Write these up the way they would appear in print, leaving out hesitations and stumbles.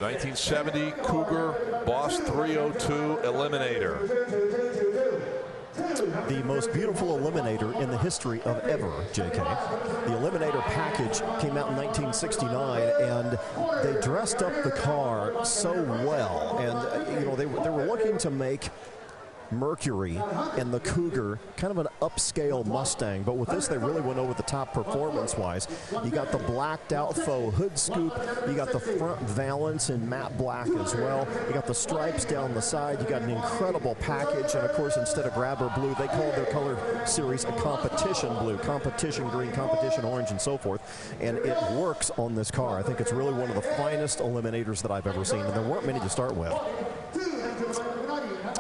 1970 Cougar Boss 302 Eliminator. The most beautiful Eliminator in the history of ever, JK. The Eliminator package came out in 1969, and they dressed up the car so well. And, you know, they were looking to make Mercury and the Cougar kind of an upscale Mustang, but with this they really went over the top performance-wise. You got the blacked out faux hood scoop, you got the front valance in matte black as well, you got the stripes down the side, you got an incredible package, and of course instead of grabber blue they called their color series a competition blue, competition green, competition orange, and so forth, and it works on this car. I think it's really one of the finest Eliminators that I've ever seen, and there weren't many to start with.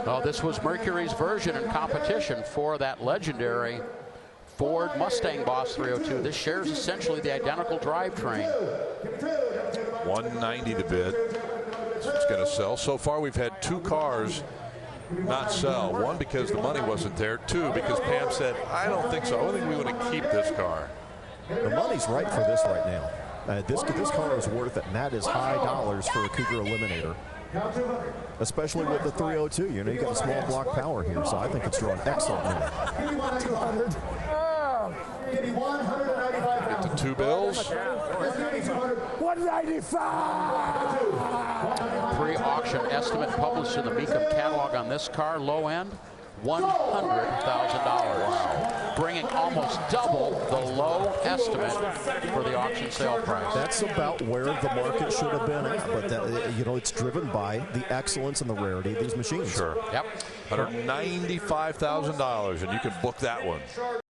Well, this was Mercury's version in competition for that legendary Ford Mustang Boss 302. This shares essentially the identical drivetrain. $190 to bid. It's going to sell. So far, we've had two cars not sell. One because the money wasn't there. Two because Pam said, I don't think so. I don't think we want to keep this car. The money's right for this right now. This car is worth it, and that is high dollars for a Cougar Eliminator. Especially with the 302, you know, you got a small block power here, so I think it's drawing excellent money. 200. Get the two bills. 195. Pre-auction estimate published in the Mecum catalog on this car, low end, $100,000, bringing almost double the low estimate for the auction sale price. That's about where the market should have been at, but that, you know, it's driven by the excellence and the rarity of these machines. Sure. Yep. $195,000, and you can book that one.